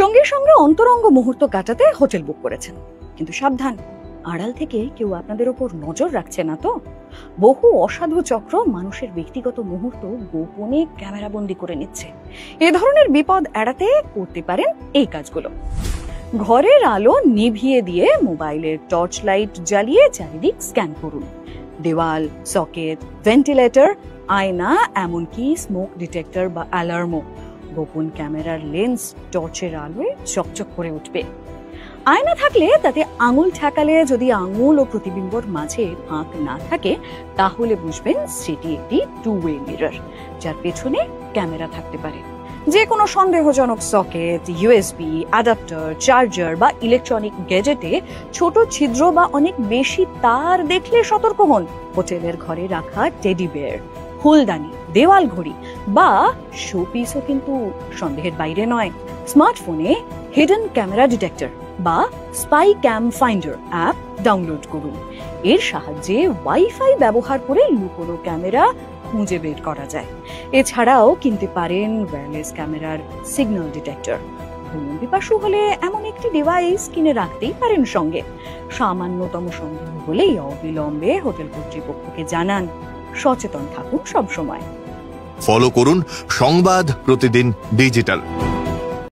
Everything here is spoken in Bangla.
সঙ্গে সঙ্গে অন্তরঙ্গ মুহূর্ত কাটাতে হোটেল বুক করেছেন, কিন্তু সাবধান, আড়াল থেকে কেউ আপনাদের ওপর নজর রাখছে না তো? বহু অসাধু চক্র মানুষের ব্যক্তিগত মুহূর্ত গোপনে ক্যামেরাবন্দি করে নিচ্ছে। এ ধরনের বিপদ এড়াতে করতে পারেন এই কাজগুলো। ঘরের আলো নিভিয়ে দিয়ে মোবাইলের টর্চ লাইট জ্বালিয়ে চারিদিক স্ক্যান করুন। দেওয়াল, সকেট, ভেন্টিলেটর, আয়না, এমনকি স্মোক ডিটেক্টর বা অ্যালার্মও। গোপন ক্যামেরার লেন্স টর্চের আলোয় চকচক করে উঠবে। আয়না থাকলে তাতে আঙুল ঠেকালে যদি আঙুল ও প্রতিবিম্বর মাঝে ফাঁক না থাকে, তাহলে বুঝবেন সেটি একটি টু ওয়ে মিরর, যার পেছনে ক্যামেরা থাকতে পারে। যে কোনো সন্দেহজনক সকেট, ইউএসবি, অ্যাডাপ্টার, চার্জার বা ইলেকট্রনিক গ্যাজেটে ছোট ছিদ্র বা অনেক বেশি তার দেখলে সতর্ক হন। হোটেলের ঘরে রাখা টেডি বেয়ার, ফুলদানি, দেওয়াল ঘড়ি বা শোপিসও কিন্তু সন্দেহের বাইরে নয়। স্মার্টফোনে হিডেন ক্যামেরা ডিটেক্টর বা স্পাই ক্যাম ফাইন্ডার অ্যাপ ডাউনলোড করুন। এর সাহায্যে ওয়াইফাই ব্যবহার করে লুকোনো ক্যামেরা খুঁজে বের করা যায়। এছাড়াও কিনতে পারেন ওয়্যারলেস ক্যামেরার সিগন্যাল ডিটেক্টর। ভ্রমণ পিপাসু হলে এমন একটি ডিভাইস কিনে রাখতেই পারেন সঙ্গে। সামান্যতম সন্দেহ হলেই অবিলম্বে হোটেল কর্তৃপক্ষকে জানান। সচেতন থাকুন সবসময়। ফলো করুন সংবাদ প্রতিদিন ডিজিটাল।